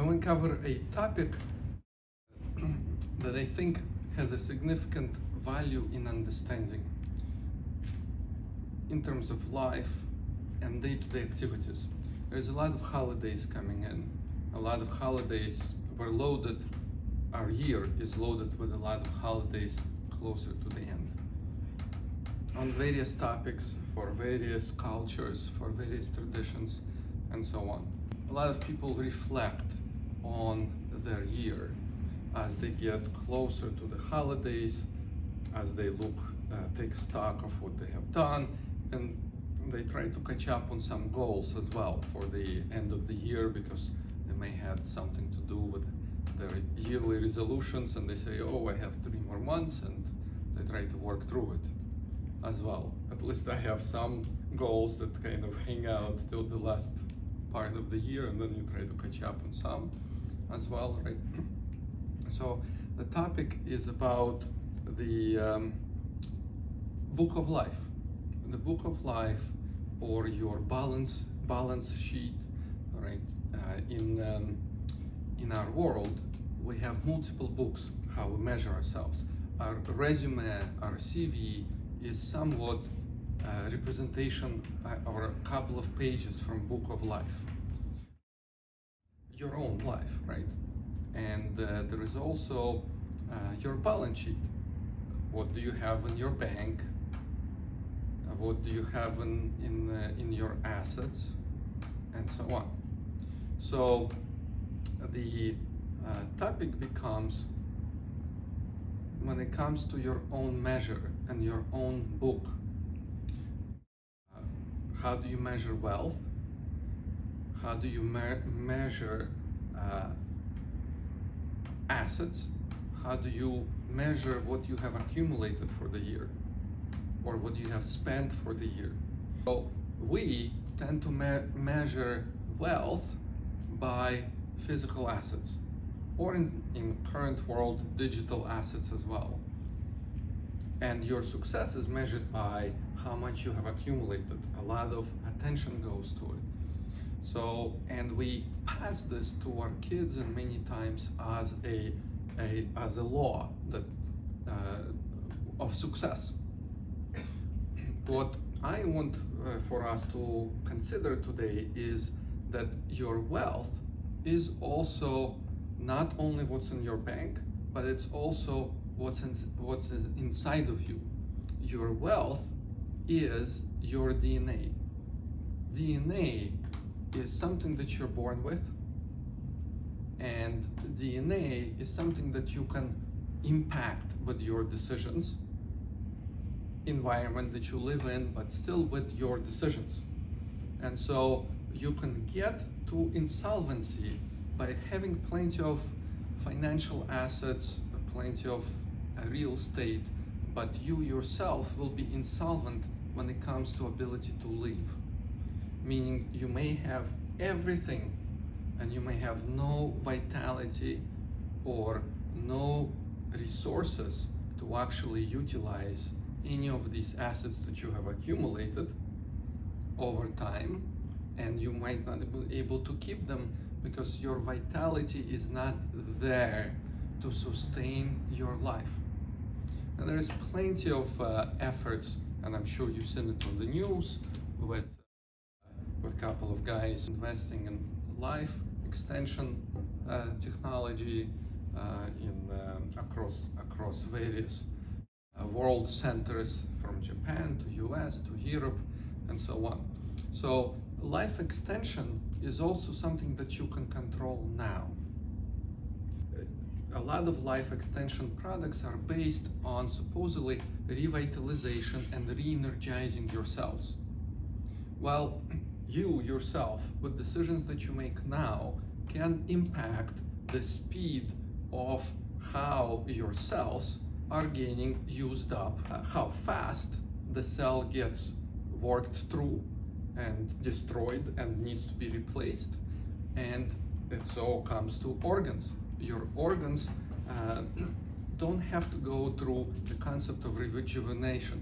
want to cover a topic that I think has a significant value in understanding in terms of life and day-to-day activities. There's a lot of holidays coming in. A lot of holidays were loaded. Our year is loaded with a lot of holidays closer to the end. On various topics, for various cultures, for various traditions, and so on. A lot of people reflect on their year as they get closer to the holidays, as they take stock of what they have done, and they try to catch up on some goals as well for the end of the year, because they may have something to do with their yearly resolutions, and they say, oh, I have 3 more months, and they try to work through it as well. At least I have some goals that kind of hang out till the last part of the year, and then you try to catch up on some as well, right? So the topic is about the book of life. The book of life, or your balance sheet, right? In our world, we have multiple books how we measure ourselves. Our resume, our CV is somewhat representation or a couple of pages from book of life. Your own life, right? And there is also your balance sheet. What do you have in your bank? What do you have in your assets, and so on. So the topic becomes, when it comes to your own measure and your own book, how do you measure wealth? How do you measure assets? How do you measure what you have accumulated for the year, or what you have spent for the year? So we tend to measure wealth by physical assets, or in current world, digital assets as well. And your success is measured by how much you have accumulated. A lot of attention goes to it. So, and we pass this to our kids, and many times as a law that of success. What I want for us to consider today is that your wealth is also not only what's in your bank, but it's also what's inside of you. Your wealth is your DNA. DNA is something that you're born with, and DNA is something that you can impact with your decisions, environment that you live in, but still with your decisions. And so you can get to insolvency by having plenty of financial assets, plenty of real estate, but you yourself will be insolvent when it comes to ability to live. Meaning you may have everything, and you may have no vitality or no resources to actually utilize any of these assets that you have accumulated over time, and you might not be able to keep them because your vitality is not there to sustain your life. And there is plenty of efforts, and I'm sure you've seen it on the news, with a couple of guys investing in life extension technology across various world centers, from Japan to US to Europe and so on. So life extension is also something that you can control now. A lot of life extension products are based on supposedly revitalization and re-energizing your cells. Well, you yourself, with decisions that you make now, can impact the speed of how your cells are getting used up, how fast the cell gets worked through and destroyed and needs to be replaced. And it so comes to organs. Your organs don't have to go through the concept of rejuvenation.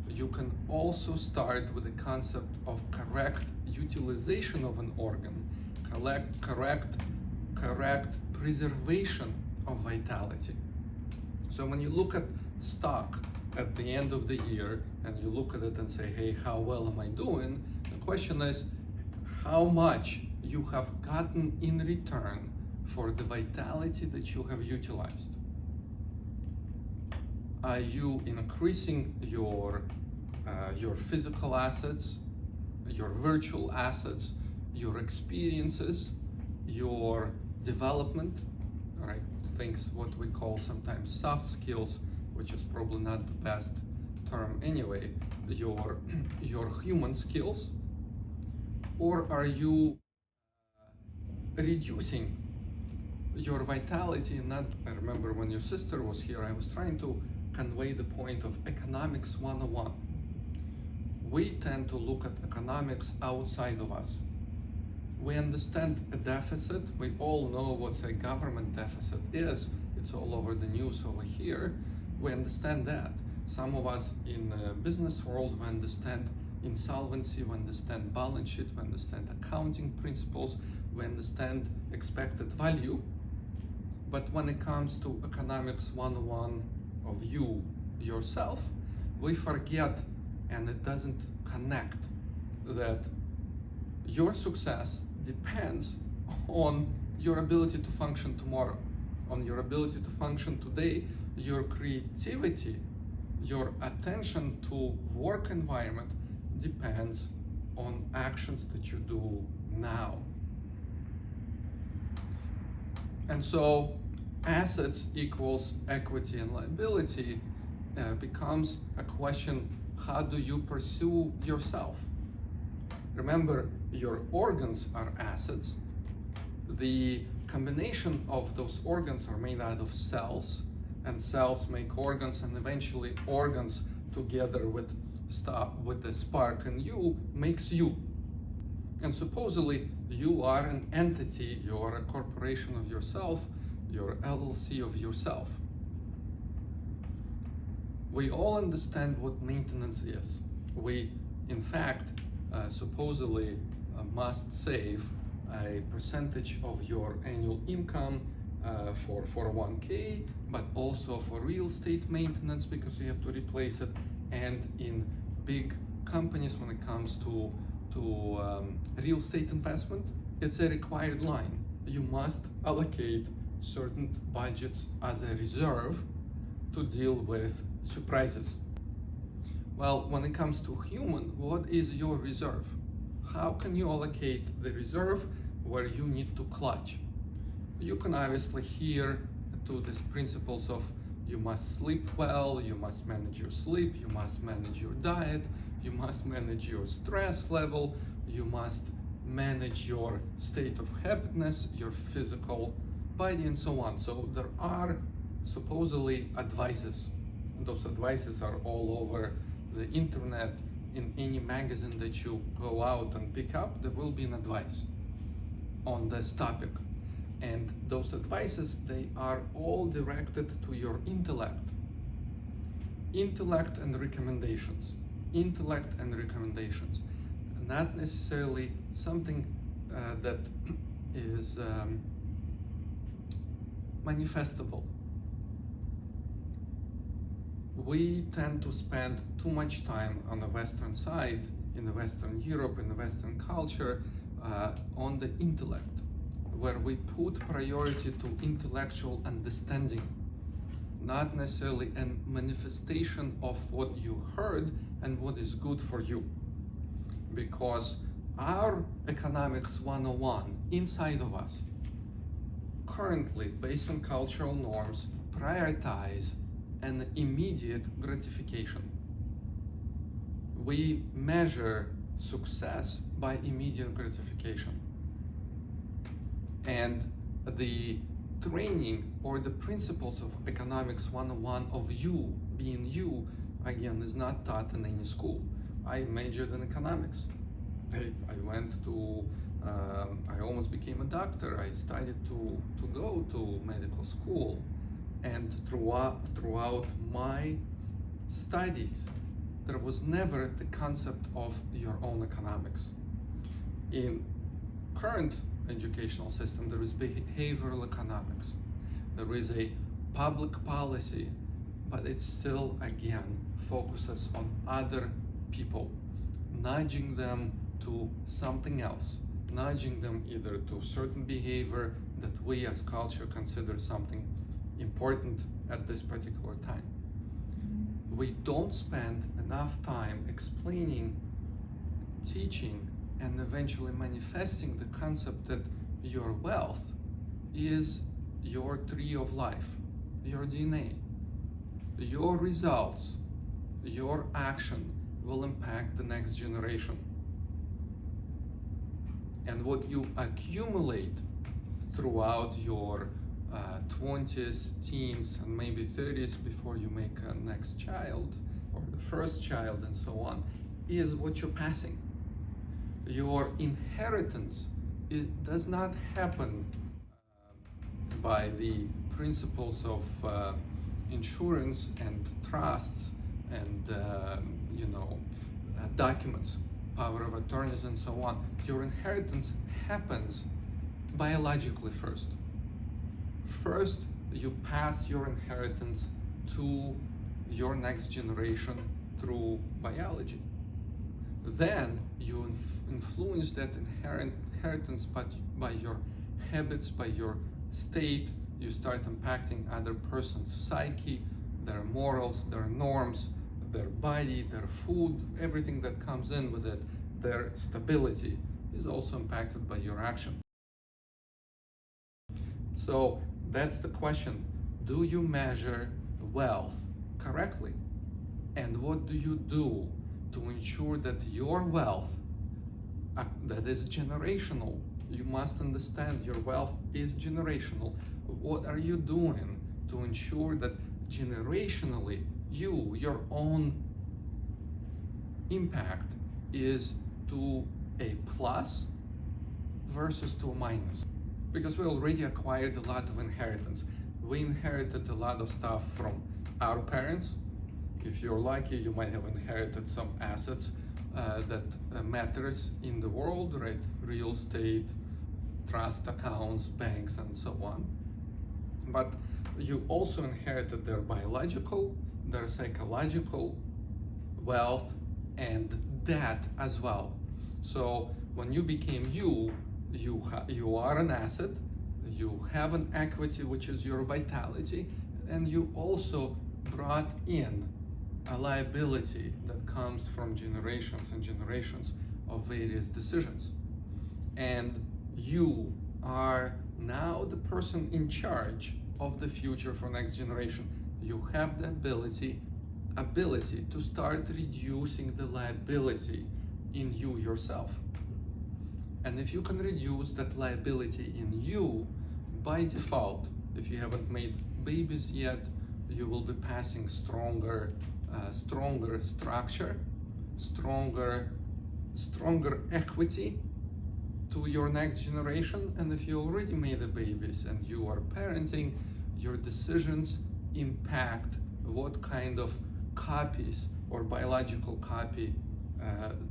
You can also start with the concept of correct utilization of an organ, correct correct preservation of vitality. So when you look at stock at the end of the year and you look at it and say, hey, how well am I doing? The question is how much you have gotten in return for the vitality that you have utilized. Are you increasing your physical assets, your virtual assets, your experiences, your development, right? Things what we call sometimes soft skills, which is probably not the best term anyway, your human skills, or are you reducing your vitality? I remember when your sister was here, I was trying to convey the point of economics 101. We tend to look at economics outside of us. We understand a deficit. We all know what a government deficit is. It's all over the news over here. We understand that. Some of us in the business world, we understand insolvency, we understand balance sheet, we understand accounting principles, we understand expected value. But when it comes to economics 101 of you, yourself, we forget, and it doesn't connect, that your success depends on your ability to function tomorrow, on your ability to function today, your creativity, your attention to work environment depends on actions that you do now. And so assets equals equity and liability becomes a question, how do you pursue yourself? Remember, your organs are assets. The combination of those organs are made out of cells, and cells make organs, and eventually organs together with the spark in you makes you. And supposedly you are an entity, you are a corporation of yourself, you're LLC of yourself. We all understand what maintenance is. We, in fact, supposedly must save a percentage of your annual income for 401k, but also for real estate maintenance because you have to replace it. And in big companies, when it comes to real estate investment, it's a required line. You must allocate certain budgets as a reserve to deal with surprises. Well, when it comes to human, what is your reserve? How can you allocate the reserve where you need to clutch? You can obviously hear to these principles of you must sleep well, you must manage your sleep, you must manage your diet, you must manage your stress level, you must manage your state of happiness, your physical body, and so on. So there are supposedly advices. Those advices are all over the internet. In any magazine that you go out and pick up, there will be an advice on this topic. And those advices, they are all directed to your intellect. Intellect and recommendations. Intellect and recommendations. Not necessarily something that is manifestable. We tend to spend too much time on the Western side, in the Western Europe, in the Western culture, on the intellect, where we put priority to intellectual understanding, not necessarily a manifestation of what you heard and what is good for you. Because our economics 101 inside of us currently, based on cultural norms, prioritize an immediate gratification. We measure success by immediate gratification. And the training or the principles of economics 101 of you being you, again, is not taught in any school. I majored in economics. I went to, I almost became a doctor. I studied to go to medical school. And throughout my studies, there was never the concept of your own economics. In current educational system, there is behavioral economics, there is a public policy, but it still, again, focuses on other people, nudging them to something else, nudging them either to certain behavior that we as culture consider something important at this particular time. We don't spend enough time explaining, teaching, and eventually manifesting the concept that your wealth is your tree of life, your DNA. Your results, your action will impact the next generation. And what you accumulate throughout your 20s, teens, and maybe 30s before you make a next child or the first child and so on, is what you're passing. Your inheritance, it does not happen by the principles of insurance and trusts and documents, power of attorneys and so on. Your inheritance happens biologically first. First, you pass your inheritance to your next generation through biology. Then you influence that inheritance by your habits, by your state. You start impacting other person's psyche, their morals, their norms, their body, their food, everything that comes in with it. Their stability is also impacted by your action. So that's the question. Do you measure wealth correctly? And what do you do to ensure that your wealth, that is generational, you must understand your wealth is generational. What are you doing to ensure that generationally your own impact is to a plus versus to a minus? Because we already acquired a lot of inheritance. We inherited a lot of stuff from our parents. If you're lucky, you might have inherited some assets that matters in the world, right? Real estate, trust accounts, banks, and so on. But you also inherited their biological, their psychological wealth, and that as well. So when you became you are an asset, you have an equity, which is your vitality, and you also brought in a liability that comes from generations and generations of various decisions. And you are now the person in charge of the future for next generation. You have the ability to start reducing the liability in you yourself. And if you can reduce that liability in you, by default, if you haven't made babies yet, you will be passing stronger structure, stronger equity to your next generation. And if you already made the babies and you are parenting, your decisions impact what kind of copies or biological copy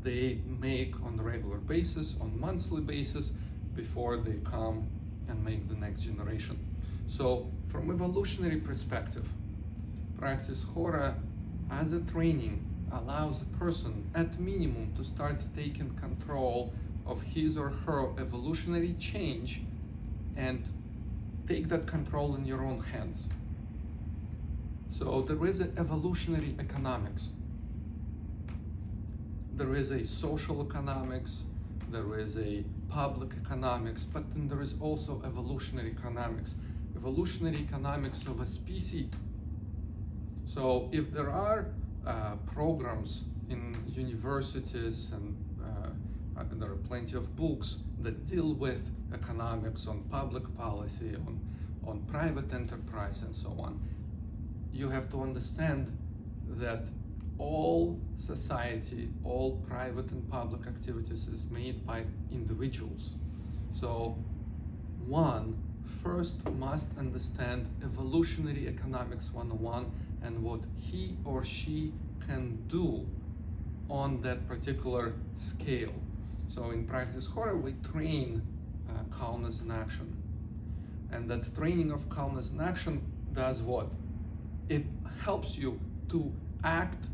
they make on a regular basis, on monthly basis, before they come and make the next generation. So from evolutionary perspective, practice HORA as a training allows a person at minimum to start taking control of his or her evolutionary change and take that control in your own hands. So there is an evolutionary economics. There is a social economics, there is a public economics, but then there is also evolutionary economics. Evolutionary economics of a species. So if there are programs in universities and there are plenty of books that deal with economics on public policy, on private enterprise and so on, you have to understand that all society, all private and public activities is made by individuals. So one first must understand evolutionary economics 101 and what he or she can do on that particular scale. So in practice HORA, we train calmness in action. And that training of calmness in action does what? It helps you to act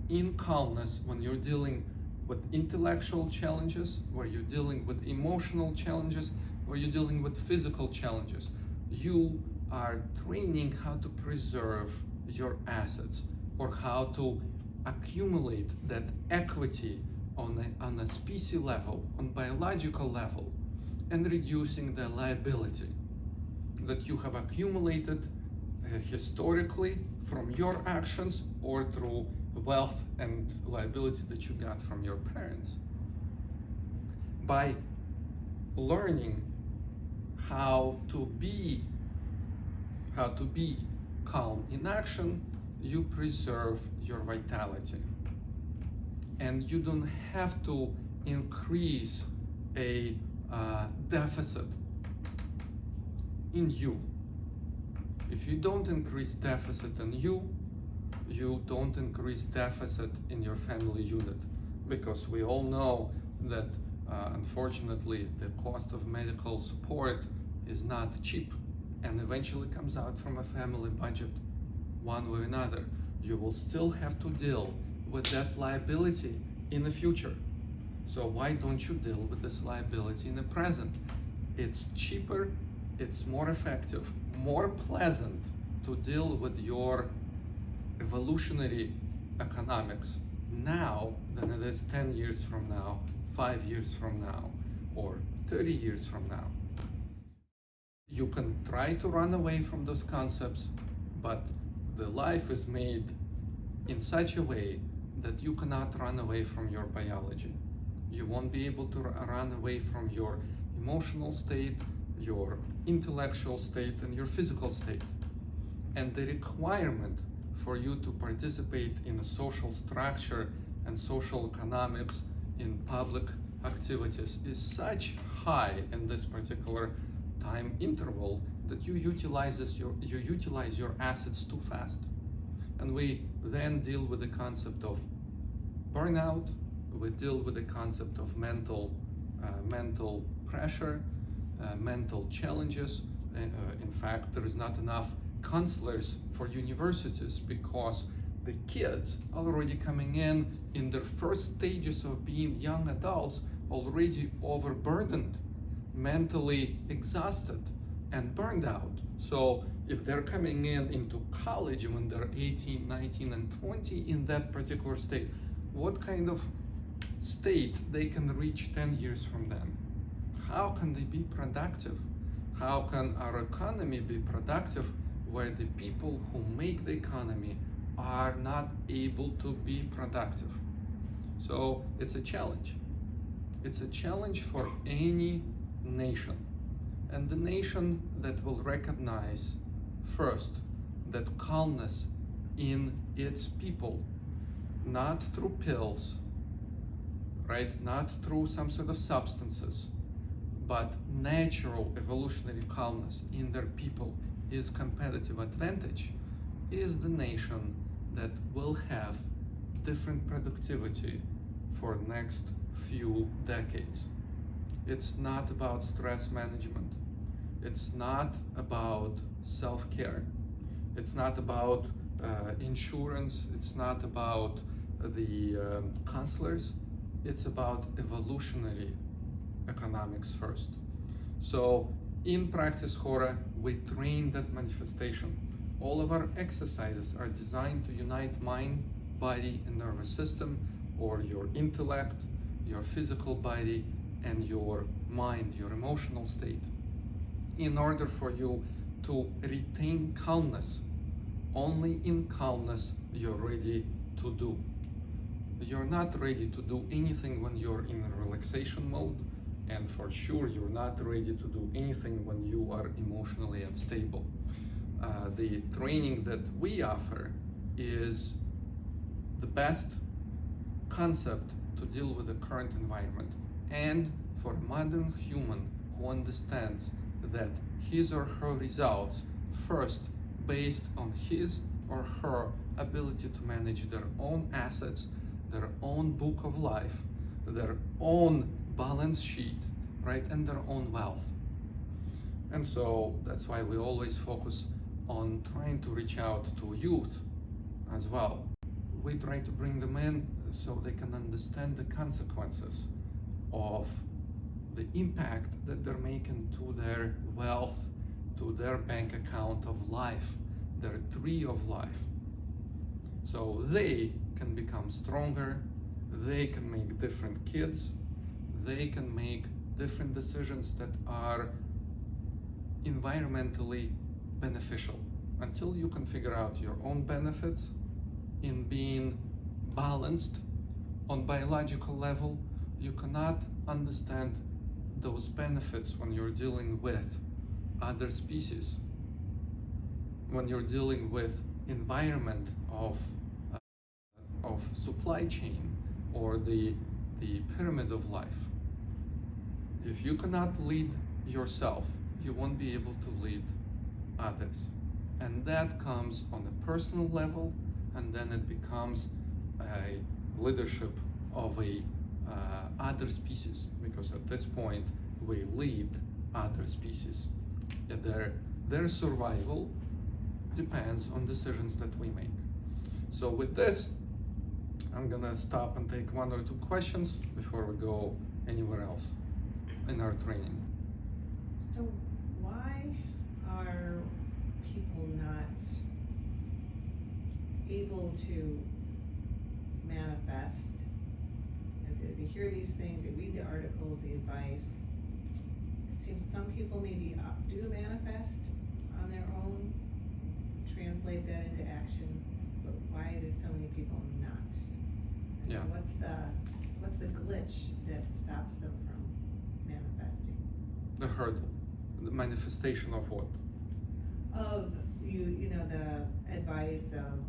in calmness when you're dealing with intellectual challenges, where you're dealing with emotional challenges, where you're dealing with physical challenges. You are training how to preserve your assets, or how to accumulate that equity on a species level, on biological level, and reducing the liability that you have accumulated historically from your actions or through wealth and liability that you got from your parents. By learning how to be calm in action, you preserve your vitality, and you don't have to increase a deficit in you. If you don't increase deficit in you, you don't increase deficit in your family unit, because we all know that unfortunately the cost of medical support is not cheap, and eventually comes out from a family budget one way or another. You will still have to deal with that liability in the future. So why don't you deal with this liability in the present? It's cheaper, it's more effective, more pleasant to deal with your evolutionary economics now than it is 10 years from now, 5 years from now, or 30 years from now. You can try to run away from those concepts, but the life is made in such a way that you cannot run away from your biology. You won't be able to run away from your emotional state, your intellectual state, and your physical state. And the requirement for you to participate in a social structure and social economics in public activities is such high in this particular time interval that you utilize your assets too fast. And we then deal with the concept of burnout, we deal with the concept of mental pressure, mental challenges. In fact, there is not enough counselors for universities because the kids already coming in their first stages of being young adults, already overburdened, mentally exhausted, and burned out. So if they're coming into college when they're 18, 19, and 20 in that particular state, what kind of state they can reach 10 years from then? How can they be productive? How can our economy be productive where the people who make the economy are not able to be productive? So it's a challenge. It's a challenge for any nation. And the nation that will recognize first that calmness in its people, not through pills, right? Not through some sort of substances, but natural evolutionary calmness in their people is competitive advantage, is the nation that will have different productivity for next few decades. It's not about stress management. It's not about self-care. It's not about insurance. It's not about the counselors. It's about evolutionary economics first. So in practice HORA, we train that manifestation. All of our exercises are designed to unite mind, body, and nervous system, or your intellect, your physical body, and your mind, your emotional state, in order for you to retain calmness. Only in calmness you're ready to do. You're not ready to do anything when you're in relaxation mode, and for sure you're not ready to do anything when you are emotionally unstable. The training that we offer is the best concept to deal with the current environment, and for a modern human who understands that his or her results first based on his or her ability to manage their own assets, their own book of life, their own balance sheet, right, and their own wealth. And so that's why we always focus on trying to reach out to youth as well. We try to bring them in so they can understand the consequences of the impact that they're making to their wealth, to their bank account of life, their tree of life. So they can become stronger, they can make different kids, they can make different decisions that are environmentally beneficial. Until you can figure out your own benefits in being balanced on biological level, you cannot understand those benefits when you're dealing with other species, when you're dealing with environment of supply chain or the pyramid of life. If you cannot lead yourself, you won't be able to lead others. And that comes on a personal level, and then it becomes a leadership of a other species, because at this point we lead other species. Their survival depends on decisions that we make. So with this, I'm gonna stop and take one or two questions before we go anywhere else in our training. So why are people not able to manifest? They hear these things, they read the articles, the advice. It seems some people maybe do manifest on their own, translate that into action, but why do so many people not? And Yeah. what's the glitch that stops them from manifesting? The hurdle, the manifestation of what? Of you know, the advice of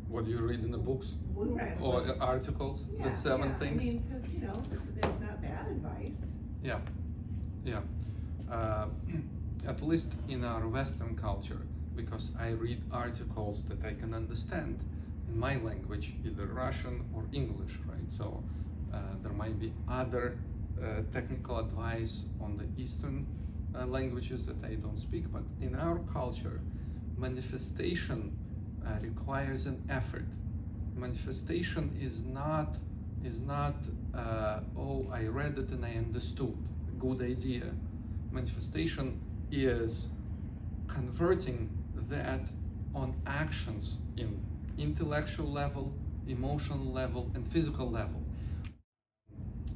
What you read in the books right, or the articles, the 7 things. I mean, because you know, it's not bad advice. Yeah, yeah. At least in our Western culture, because I read articles that I can understand in my language, either Russian or English, right? So there might be other technical advice on the Eastern languages that I don't speak, but in our culture, manifestation requires an effort. Manifestation is not oh, I read it and I understood, good idea. Manifestation is converting that on actions in intellectual level, emotional level, and physical level.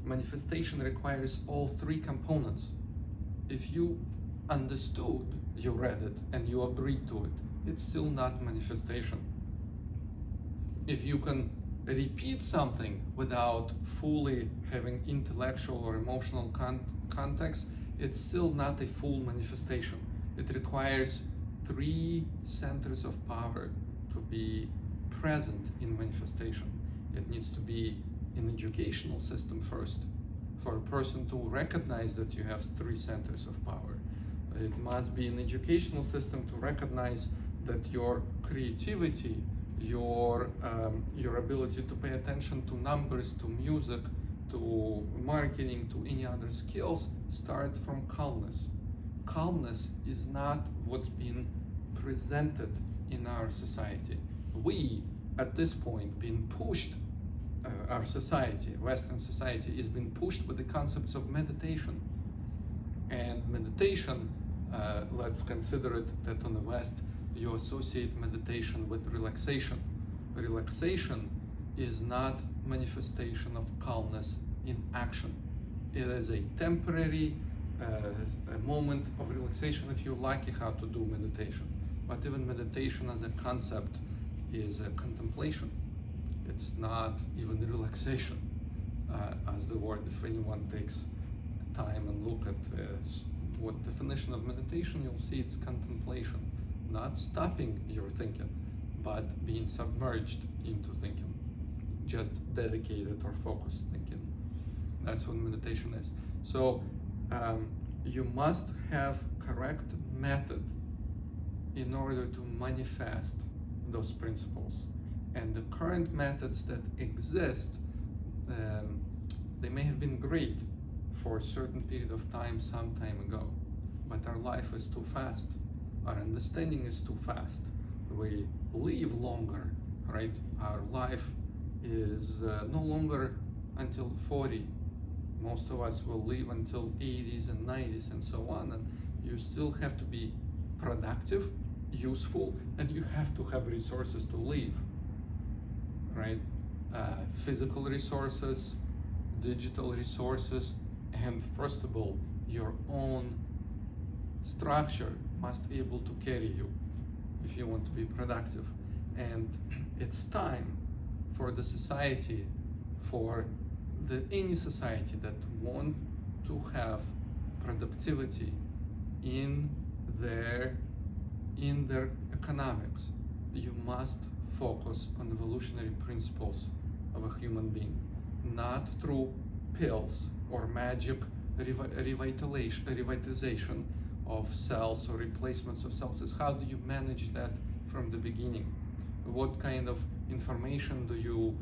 Manifestation requires all 3 components. If you understood, you read it, and you agreed to it, it's still not manifestation. If you can repeat something without fully having intellectual or emotional context, it's still not a full manifestation. It requires 3 centers of power to be present in manifestation. It needs to be an educational system first, for a person to recognize that you have 3 centers of power. It must be an educational system to recognize that your creativity, your ability to pay attention to numbers, to music, to marketing, to any other skills start from calmness. Calmness is not what's being presented in our society. We, at this point, being pushed, our society, Western society, is being pushed with the concepts of meditation. And meditation, let's consider it that on the West, you associate meditation with relaxation. Relaxation is not manifestation of calmness in action. It is a temporary a moment of relaxation if you're lucky how to do meditation. But even meditation as a concept is a contemplation. It's not even relaxation as the word. If anyone takes time and look at what definition of meditation, you'll see it's contemplation. Not stopping your thinking, but being submerged into thinking. Just dedicated or focused thinking. That's what meditation is. So you must have correct method in order to manifest those principles. And the current methods that exist, they may have been great for a certain period of time some time ago, but our life is too fast. Our understanding is too fast. We live longer, right? Our life is no longer until 40. Most of us will live until 80s and 90s and so on, and you still have to be productive, useful, and you have to have resources to live, right? Physical resources, digital resources, and first of all, your own structure must be able to carry you if you want to be productive. And it's time for the society, for any society that want to have productivity in their economics, you must focus on evolutionary principles of a human being, not through pills or magic revitalization of cells or replacements of cells. Is how do you manage that from the beginning? What kind of information do you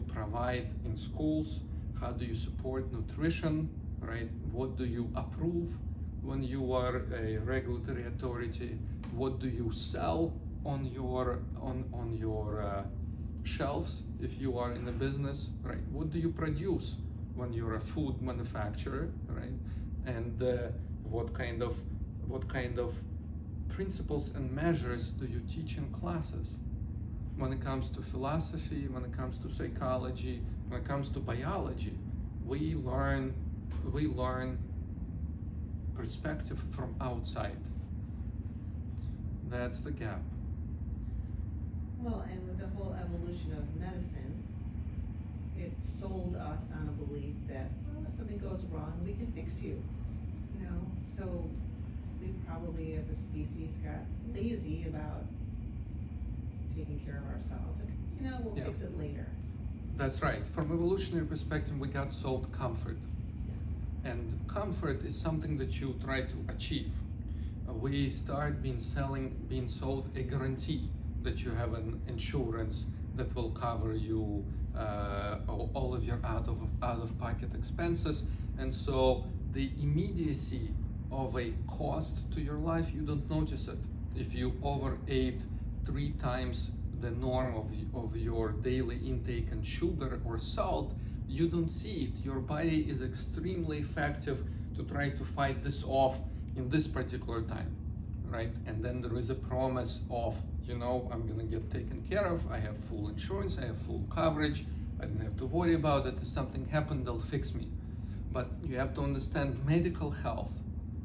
provide in schools? How do you support nutrition, right? What do you approve when you are a regulatory authority? What do you sell on your shelves if you are in a business, right? What do you produce when you're a food manufacturer, right? And what kind of principles and measures do you teach in classes? When it comes to philosophy, when it comes to psychology, when it comes to biology, we learn perspective from outside. That's the gap. Well, and with the whole evolution of medicine, it sold us on a belief that, well, if something goes wrong, we can fix you, you know? So we probably as a species got lazy about taking care of ourselves. Like, you know, we'll fix it later. That's right. From evolutionary perspective, we got sold comfort. And comfort is something that you try to achieve. We start being sold a guarantee that you have an insurance that will cover you all of your out of pocket expenses. And so the immediacy of a cost to your life, you don't notice it. If you overate 3 times the norm of your daily intake in sugar or salt, you don't see it. Your body is extremely effective to try to fight this off in this particular time, right? And then there is a promise of, you know, I'm gonna get taken care of, I have full insurance, I have full coverage, I don't have to worry about it. If something happened, they'll fix me. But you have to understand medical health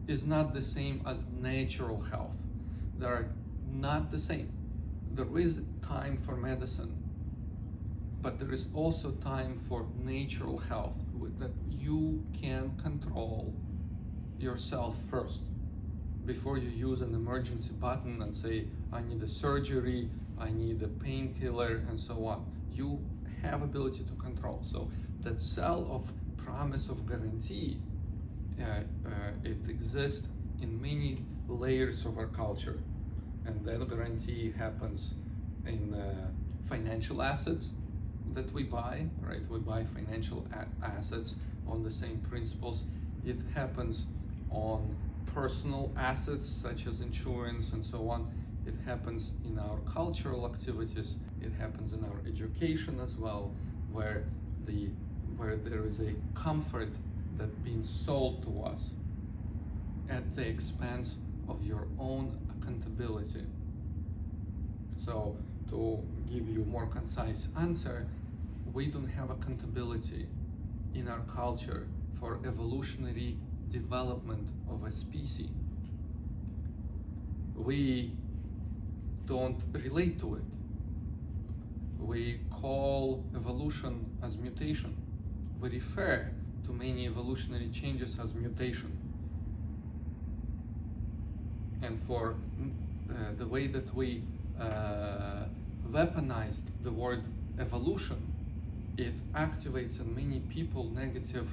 is not the same as natural health. They are not the same. There is time for medicine, but there is also time for natural health that you can control yourself first before you use an emergency button and say, I need a surgery, I need a painkiller, and so on. You have ability to control. So that cell of promise of guarantee, it exists in many layers of our culture. And that guarantee happens in financial assets that we buy, right? We buy financial assets on the same principles. It happens on personal assets such as insurance and so on. It happens in our cultural activities. It happens in our education as well, where there is a comfort that being sold to us at the expense of your own accountability. So to give you a more concise answer, we don't have accountability in our culture for evolutionary development of a species. We don't relate to it. We call evolution as mutation. We refer to many evolutionary changes as mutation. And for the way that we weaponized the word evolution, it activates in many people negative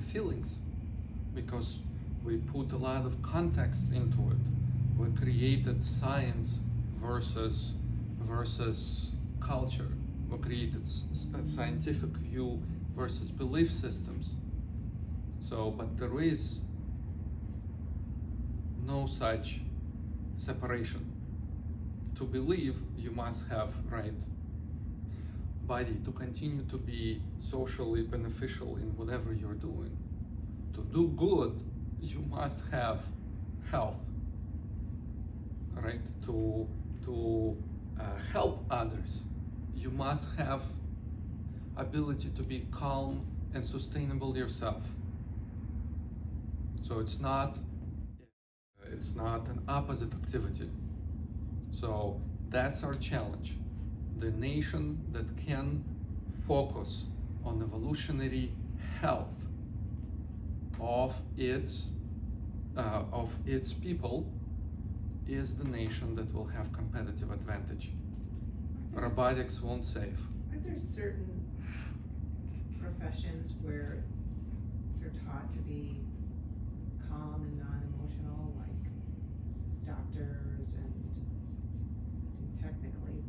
feelings, because we put a lot of context into it. We created science versus culture. We created a scientific view versus belief systems. So, but there is no such separation. To believe, you must have right body to continue to be socially beneficial in whatever you're doing. To do good, you must have health, right? To help others, you must have ability to be calm and sustainable yourself. So it's not an opposite activity. So that's our challenge. The nation that can focus on evolutionary health of its people is the nation that will have competitive advantage. Robotics won't save. Aren't there certain professions where they're taught to be calm and non-emotional, like doctors and technically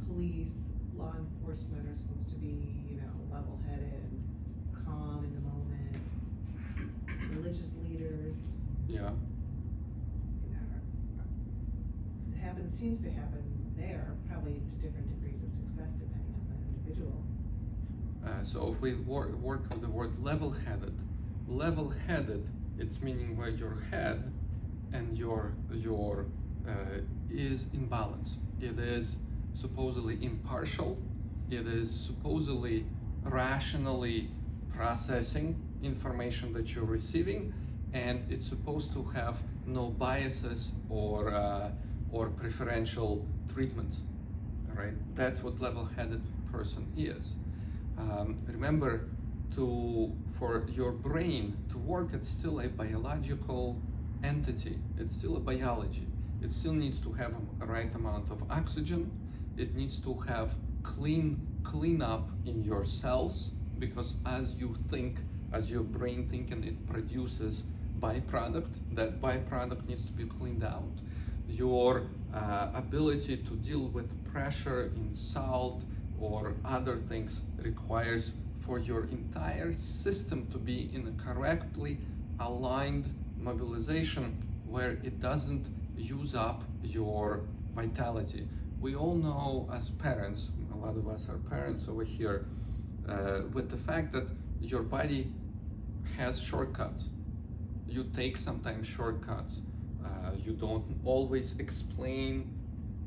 police, law enforcement are supposed to be, level-headed and calm in the moment. Religious leaders. Yeah. Seems to happen there, probably to different degrees of success depending on the individual. So if we work with the word level-headed, it's meaning where your head and your is in balance. It is supposedly impartial. It is supposedly rationally processing information that you're receiving, and it's supposed to have no biases or preferential treatments. Right? That's what level-headed person is. Remember, for your brain to work, it's still a biological entity. It's still a biology. It still needs to have a right amount of oxygen. It needs to have clean up in your cells, because as you think, as your brain thinking, it produces byproduct. That byproduct needs to be cleaned out. Your ability to deal with pressure in salt or other things requires for your entire system to be in a correctly aligned mobilization where it doesn't use up your vitality. We all know as parents, a lot of us are parents over here, with the fact that your body has shortcuts. You take sometimes shortcuts. You don't always explain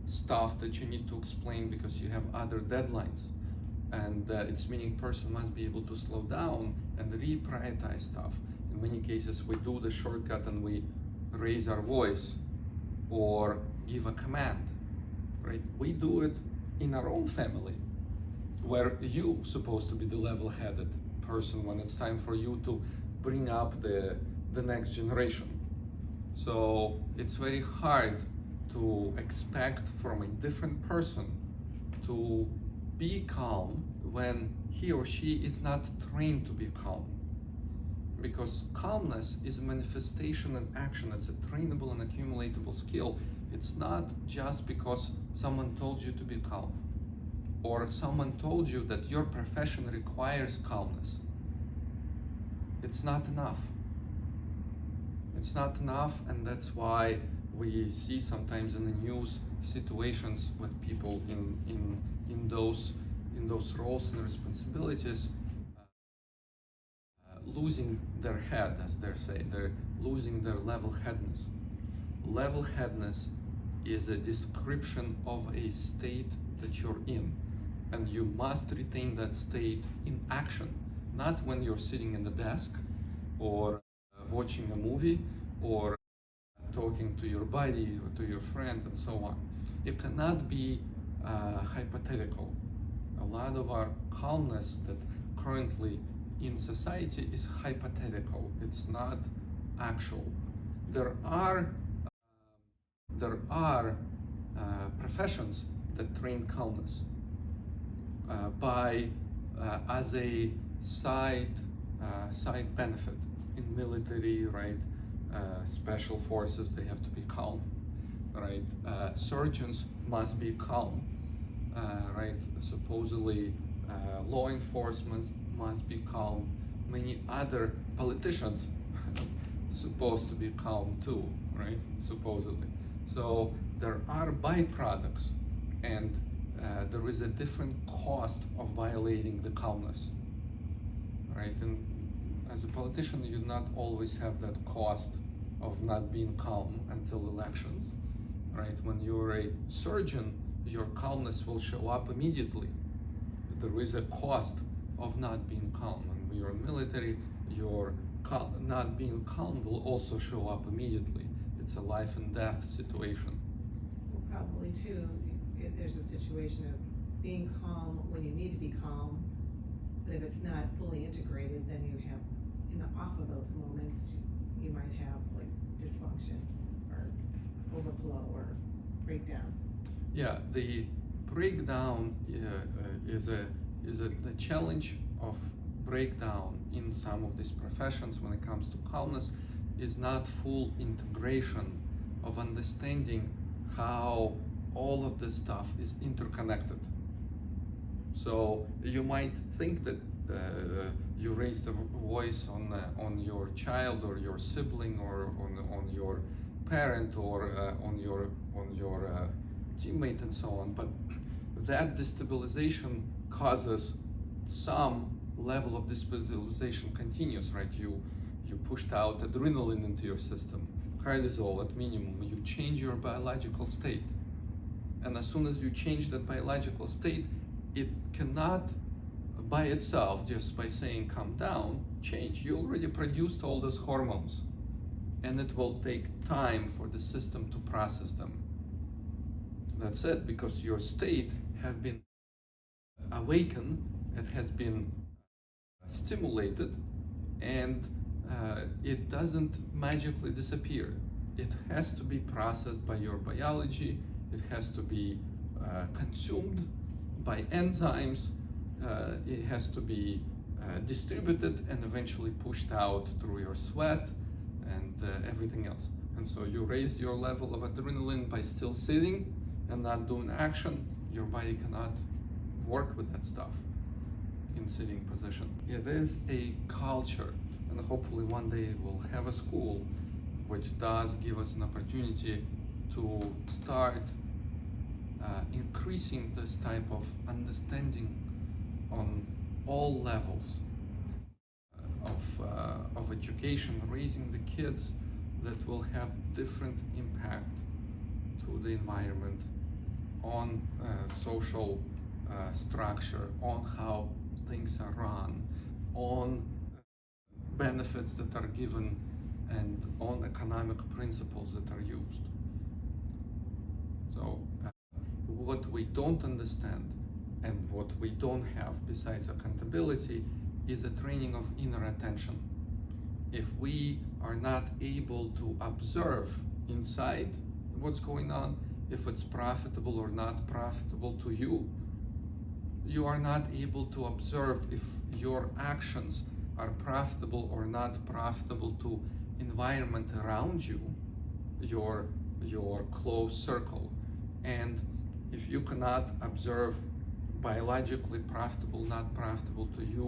stuff that you need to explain because you have other deadlines. And it's meaning person must be able to slow down and reprioritize stuff. In many cases, we do the shortcut and we raise our voice or give a command, right? We do it in our own family, where you supposed to be the level-headed person when it's time for you to bring up the next generation. So it's very hard to expect from a different person to be calm when he or she is not trained to be calm. Because calmness is a manifestation and action. It's a trainable and accumulatable skill. It's not just because someone told you to be calm, or someone told you that your profession requires calmness. It's not enough. It's not enough, and that's why we see sometimes in the news situations with people in those roles and responsibilities losing their head, as they say. They're losing their level-headedness. Level-headedness is a description of a state that you're in, and you must retain that state in action, not when you're sitting in the desk or watching a movie or talking to your buddy or to your friend and so on. It cannot be hypothetical. A lot of our calmness that currently in society is hypothetical. It's not actual. There are professions that train calmness as a side benefit. In military, right? Special forces, they have to be calm, right? Surgeons must be calm, right? Supposedly, law enforcement must be calm. Many other politicians supposed to be calm too, right? Supposedly. So there are byproducts, and there is a different cost of violating the calmness, right? And as a politician, you not always have that cost of not being calm until elections, right? When you're a surgeon, your calmness will show up immediately. There is a cost of not being calm. When you're military, your not being calm will also show up immediately. It's a life and death situation. Well, probably too, if there's a situation of being calm when you need to be calm, but if it's not fully integrated, then you have, in the off of those moments, you might have like dysfunction or overflow or breakdown. Yeah, the breakdown is a the challenge of breakdown in some of these professions when it comes to calmness is not full integration of understanding how all of this stuff is interconnected. So you might think that you raised a voice on your child or your sibling or on your parent or on your teammate and so on, but that destabilization causes some level of destabilization continues, right? You pushed out adrenaline into your system, cortisol at minimum, you change your biological state. And as soon as you change that biological state, it cannot by itself, just by saying calm down, change. You already produced all those hormones, and it will take time for the system to process them. That's it, because your state has been awakened, it has been stimulated, and it doesn't magically disappear. It has to be processed by your biology, it has to be consumed by enzymes, it has to be distributed and eventually pushed out through your sweat and everything else. And so you raise your level of adrenaline by still sitting and not doing action. Your body cannot work with that stuff in sitting position. It is a culture, and hopefully one day we'll have a school which does give us an opportunity to start increasing this type of understanding on all levels of education, raising the kids that will have different impact to the environment, on social structure, on how things are run, on benefits that are given, and on economic principles that are used. So what we don't understand and what we don't have besides accountability is a training of inner attention. If we are not able to observe inside what's going on, if it's profitable or not profitable to you, you are not able to observe if your actions are profitable or not profitable to environment around you, your close circle. And if you cannot observe biologically profitable, not profitable to you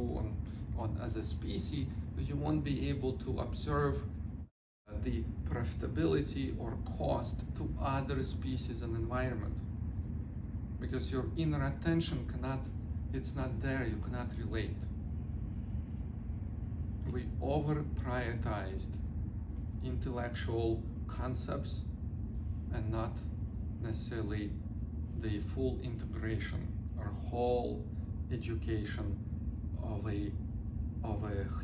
on as a species, you won't be able to observe the profitability or cost to other species and environment, because your inner attention it's not there, you cannot relate. We over prioritized intellectual concepts and not necessarily the full integration or whole education of a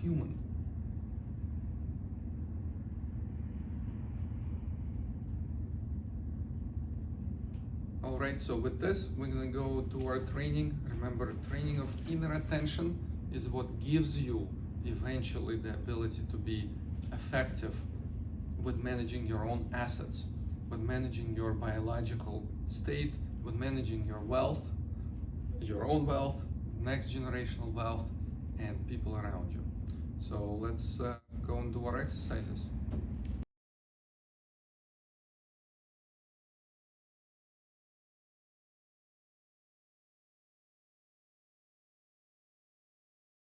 human. All right, so with this, we're gonna go to our training. Remember, training of inner attention is what gives you eventually the ability to be effective with managing your own assets, with managing your biological state, with managing your wealth, your own wealth, next generational wealth, and people around you. So let's go and do our exercises.